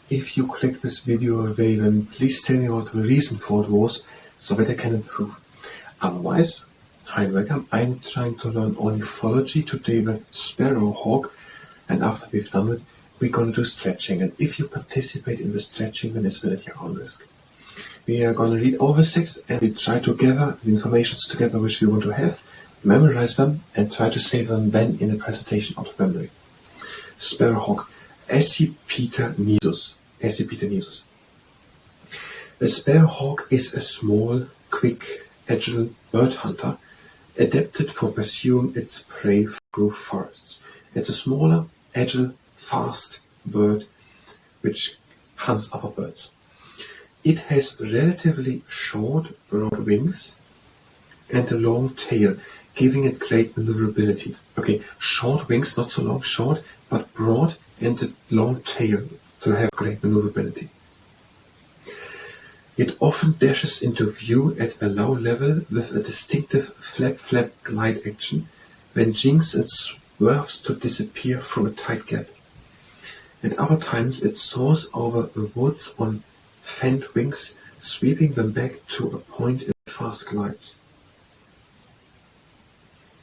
If you click this video away, then please tell me what the reason for it was, so that I can improve. Otherwise, hi, welcome. I'm trying to learn ornithology today with Sparrowhawk, and after we've done it, we're going to do stretching. And if you participate in the stretching, then it's at your own risk. We are going to read all this text and we try to gather the information together which we want to have, memorize them, and try to save them then in the presentation out of memory. Sparrowhawk, Accipitor nisus. The sparrowhawk is a small, quick, agile bird hunter adapted for pursuing its prey through forests. It's a smaller, agile, fast bird which hunts other birds. It has relatively short, broad wings and a long tail, giving it great maneuverability. Okay, short wings, not so long, short, but broad, and a long tail to have great maneuverability. It often dashes into view at a low level with a distinctive flap-flap glide action, then jinks and swerves to disappear through a tight gap. At other times it soars over the woods on fanned wings, sweeping them back to a point in fast glides.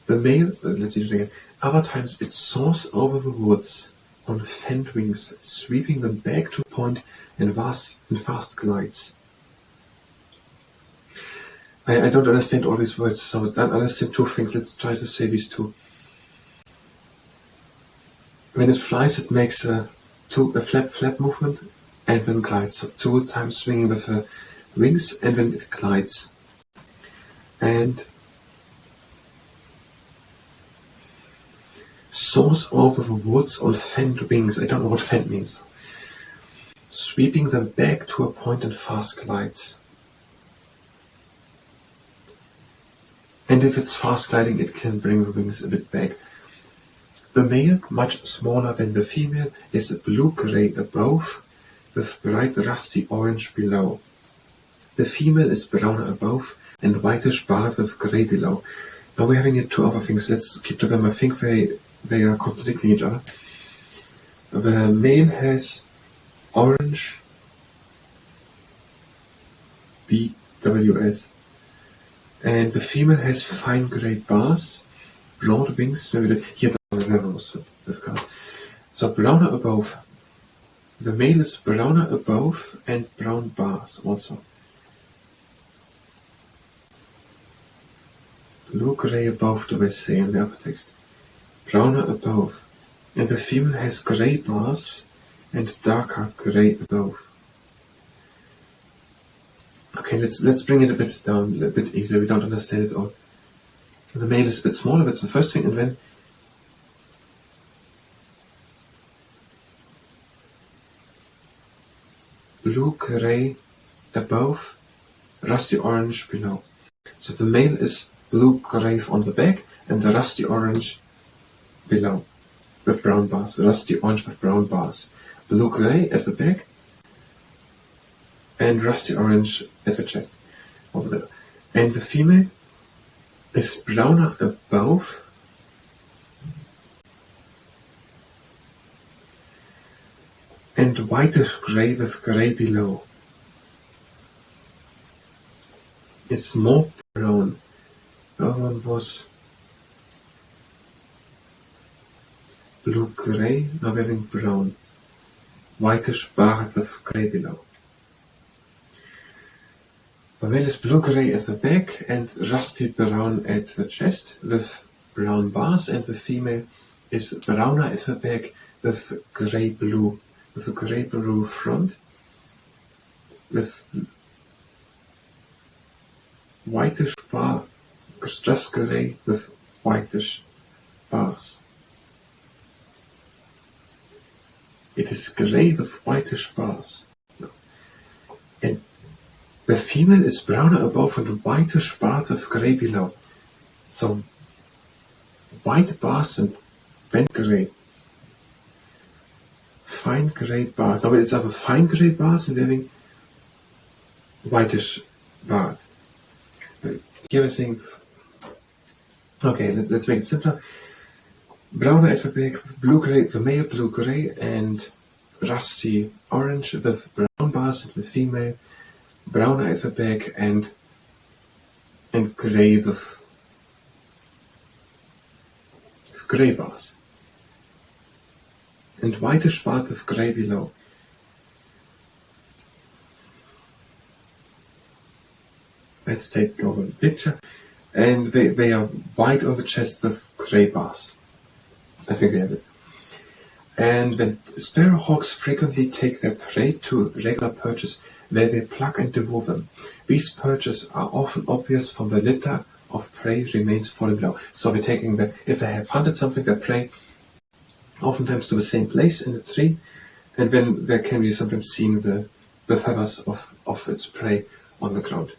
The male, let's see it again. Other times it soars over the woods on fanned wings, sweeping them back to a point in fast glides. I don't understand all these words, so I don't understand two things. Let's try to say these two. When it flies, it makes a flap movement, and when it glides, so 2 times swinging with the wings, and when it glides. And soars over the woods on fanned wings. I don't know what fanned means. Sweeping them back to a point in fast glides. And if it's fast gliding, it can bring the wings a bit back. The male, much smaller than the female, is blue-gray above with bright rusty orange below. The female is browner above and whitish barred with grey below. Now we're having 2 other things. Let's keep to them. I think they are contradicting each other. The male has orange BWS. And the female has fine grey bars, broad wings. Here the level was with colors. So browner above. The male is browner above and brown bars also. Blue-grey above, do I say in the upper text. Browner above. And the female has grey bars and darker grey above. Okay, let's bring it a bit down, a bit easier. We don't understand it all. The male is a bit smaller, that's the first thing, and then blue-grey above, rusty orange below. So the male is blue-grey on the back and the rusty orange below with brown bars. Rusty orange with brown bars. Blue-grey at the back and rusty orange at the chest over there. And the female is browner above and whitish grey with grey below. It's more brown. The other one was blue-grey, now we're having brown. Whitish barred with grey below. The male is blue-grey at the back and rusty brown at the chest with brown bars, and the female is browner at the back with grey-blue, with a grey-blue front, with whitish bar, just grey with whitish bars. It is grey with whitish bars. And the female is browner above and whitish bars with grey below. So, white bars and bent grey. Fine grey bars. Now it's either fine grey bars and having whitish barred. Here we're saying, okay, let's make it simpler. Browner at the back, blue-grey, the male blue-grey, and rusty orange with brown bars at the female, browner at the back, and grey with grey bars. And whitish bars with grey below. Let's take over the picture. And they are white on the chest with grey bars. I think we have it. And when sparrowhawks frequently take their prey to regular perches where they pluck and devour them, these perches are often obvious from the litter of prey remains falling below. So they're taking if they have hunted something, their prey oftentimes to the same place in the tree, and then there can be sometimes seen the feathers of its prey on the ground.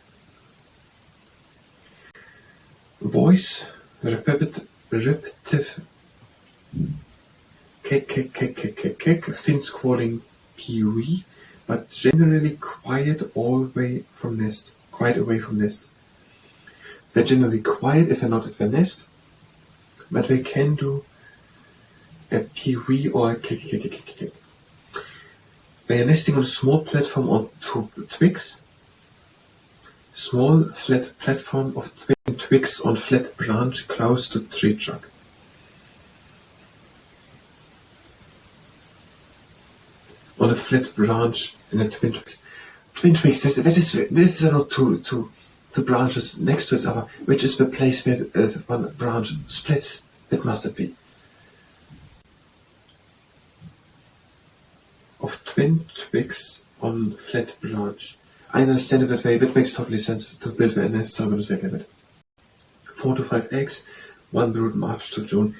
Voice, repetitive, thin squalling pewee, but generally quiet away from nest. They're generally quiet if they're not at their nest, but they can do a pewee or a kick. They are nesting on a small platform on two twigs. Small flat platform of twin twigs on flat branch close to tree trunk. On a flat branch in a twin twigs. Twin twigs. This is not two branches next to each other, which is the place where one branch splits. That must it be. Of twin twigs on flat branch. I understand it that way, but it makes totally sense to build a nest, so I'm going to say it. 4 to 5 eggs, 1 brood March to June.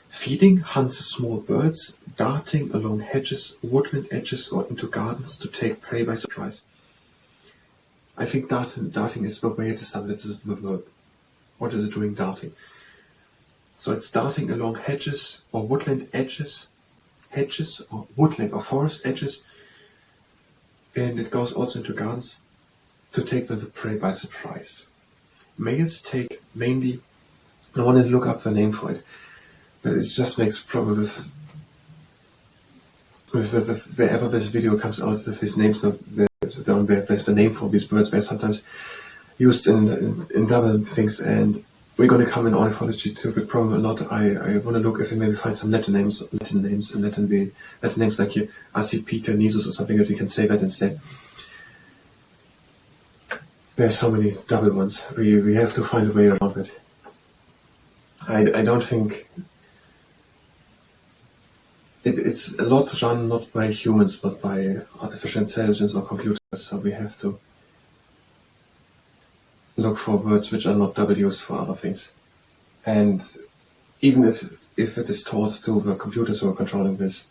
Feeding, hunts small birds, darting along hedges, woodland edges, or into gardens to take prey by surprise. I think darting is the way it is done. This is the verb. What is it doing, darting? So it's darting along hedges or woodland edges, or woodland or forest edges, and it goes also into gardens to take the prey by surprise. Males take mainly, I want to look up the name for it, but it just makes problem with wherever this video comes out with his names, there's the name for these birds, they're sometimes used in double things, and we're going to come in ornithology to the problem a lot. I want to look if we maybe find some Latin names, and Latin names like here, Acipita, Nisus or something, that we can say that instead. There are so many double ones. We have to find a way around it. I don't think it's a lot run not by humans but by artificial intelligence or computers, so we have to look for words which are not double used for other things. And even if it is taught to the computers who are controlling this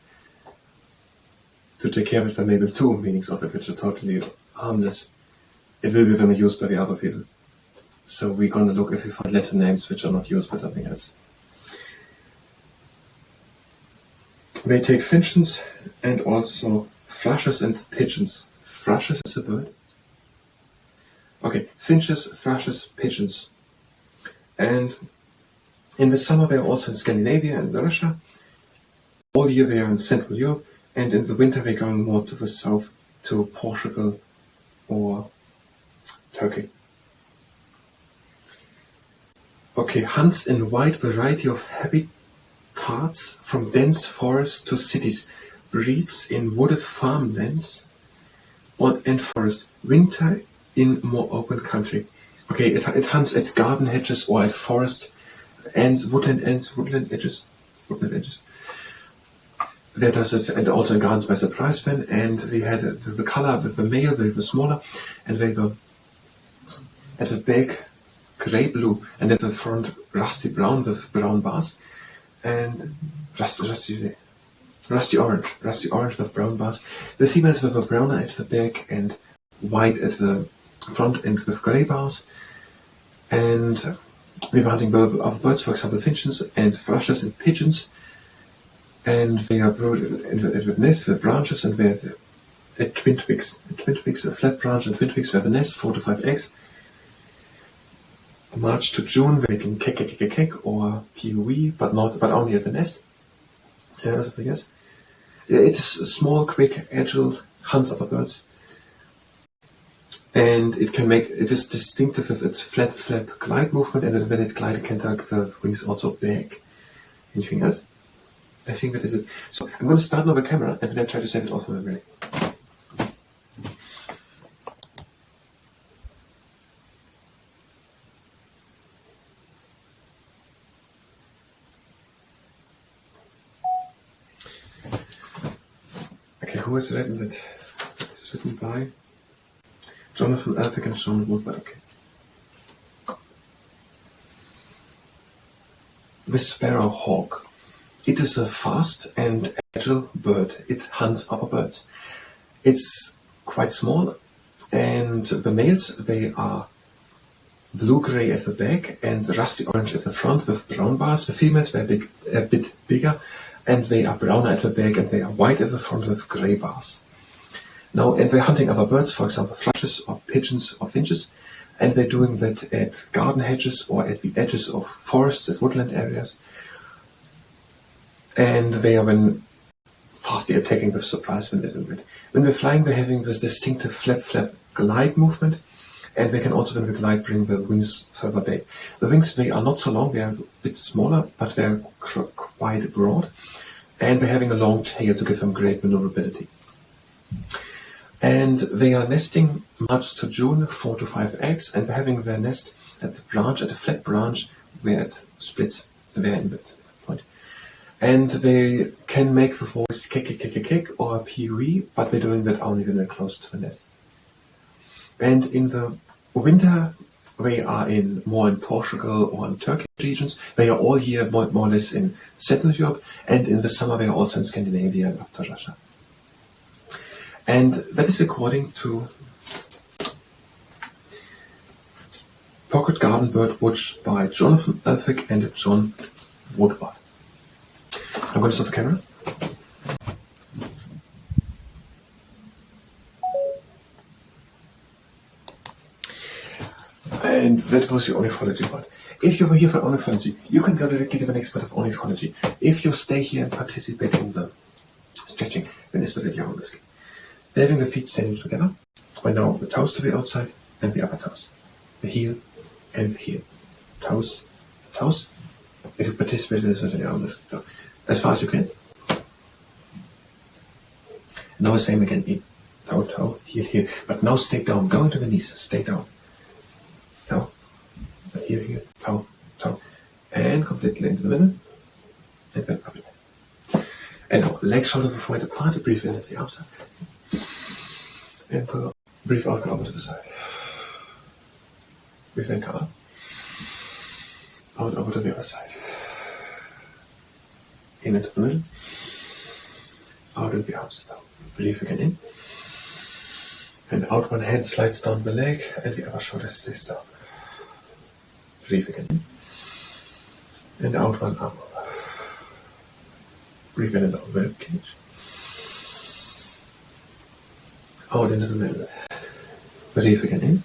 to take care of it, there may be two meanings of it which are totally harmless. It will be then used by the other people. So we're going to look if we find Latin names which are not used by something else. They take finches and also thrushes and pigeons. Thrushes is a bird. Okay, finches, thrushes, pigeons. And in the summer they are also in Scandinavia and Russia. All year they are in Central Europe, and in the winter they are going more to the south, to Portugal or Turkey. Okay, hunts in wide variety of habitats from dense forests to cities, breeds in wooded farmlands and forest, winter in more open country. Okay, it hunts at garden hedges or at forest ends, woodland edges. That does it, and also in gardens by surprise then. And we had the color with the male, they were smaller, and they were at the back grey blue, and at the front rusty brown with brown bars, and rusty orange with brown bars. The females were browner at the back and white at the front and with grey bars. And we were hunting other birds, for example finches and thrushes and pigeons, and they are brooded at the nest with branches, and we had twin twigs, a flat branch and twin twigs where the nest, 4 to 5 eggs. March to June they can kick or pewee, but only at the nest. Yes. It is small, quick, agile, hunts other birds. And it is distinctive with its flat flap glide movement, and when it glides, it can take the wings also back. Anything else? I think that is it. So I'm going to start another camera, and then I try to save it off memory. Okay, who has written that? It's written by Jonathan Elphick and John Woodward. Okay. The Sparrowhawk. It is a fast and agile bird. It hunts other birds. It's quite small, and the males, they are blue-gray at the back and rusty orange at the front with brown bars. The females, they're a bit bigger, and they are browner at the back and they are white at the front with gray bars. Now, and they're hunting other birds, for example, thrushes or pigeons or finches, and they're doing that at garden hedges or at the edges of forests, at woodland areas. And they are then fastly attacking with surprise when they're doing it. When they're flying, they're having this distinctive flap glide movement, and they can also, when they glide, bring the wings further back. The wings, they are not so long, they are a bit smaller, but they're quite broad, and they're having a long tail to give them great maneuverability. And they are nesting March to June, 4 to 5 eggs, and they're having their nest at the branch, at a flat branch, where it splits there in that point. And they can make the voice kick or pee-wee, but they're doing that only when they're close to the nest. And in the winter, they are more in Portugal or in Turkey regions. They are all year more or less in Central Europe, and in the summer they are also in Scandinavia and up to Russia. And that is according to Pocket Garden Bird Watch by Jonathan Elphick and John Woodward. I'm going to stop the camera. And that was the ornithology part. If you were here for ornithology, you can go directly to the next part of ornithology. If you stay here and participate in the stretching, then it's very long. They're having the feet standing together. And now the toes to the outside and the upper toes. The heel and the heel. Toes, toes. If you participate in this, so as far as you can. Now the same again. In. Toe, toe, heel, heel. But now stay down. Go into the knees. Stay down. Toe. Heel, heel. Toe, toe. And completely into the middle. And then up again. And now legs shoulder wide apart. Breathe in at the outside. And breathe out, go over to the side. Breathe in, come up. Out over to the other side. In into the middle. Out in the arms down. Breathe again in. And out, one hand slides down the leg and the other shoulder stays down. Breathe again in. And out, one arm over. Breathe in and out the rib cage. Out into the middle. Breathe again in.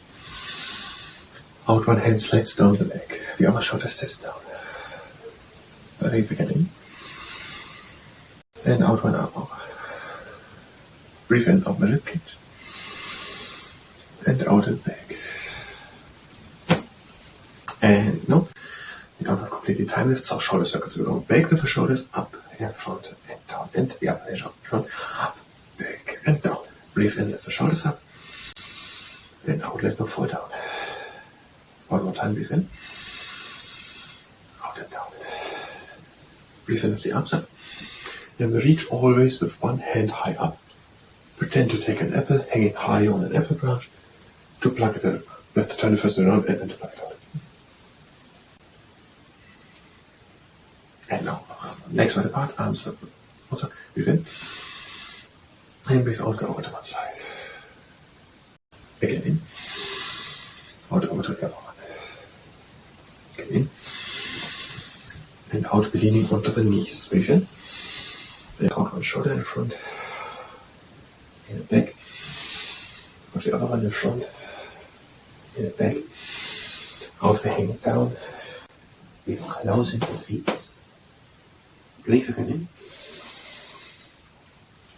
Out, one hand slides down the leg. The other shoulder stays down. Breathe again in. And out, one arm over. Breathe in, out the rib cage. And out and back. And no, we don't have completely time lift, so shoulder circles. We go back with the shoulders, up and front and down. And the upper edge up, front, up, back and down. Breathe in, lift the shoulders up. And out, let them fall down. One more time, breathe in. Out and down. Breathe in, lift the arms up. Then we reach always with one hand high up. Pretend to take an apple hanging high on an apple branch. To pluck it out. We have to turn it first around and then to pluck it out. And now, legs wide apart, arms up. Also, breathe in. And breathe out, go over to one side. Again in. Out over to the other one. Again in. And out, leaning onto the knees. Breathe in. And out, one shoulder in front. In the back. Out the other one in front. In the back. Out, we're hanging down. We're closing the feet. Breathe again in.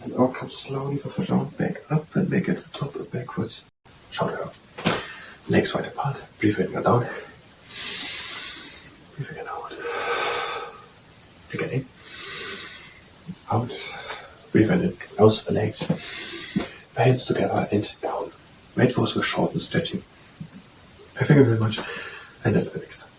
And all come slowly with a round back up and make it the top and backwards. Shoulder up. Legs wide apart. Breathe in and down. Breathe in and out. Again in. Out. Breathe in and close the legs. Hands together and down. Wait for some short and stretching. Thank you very much, and until next time.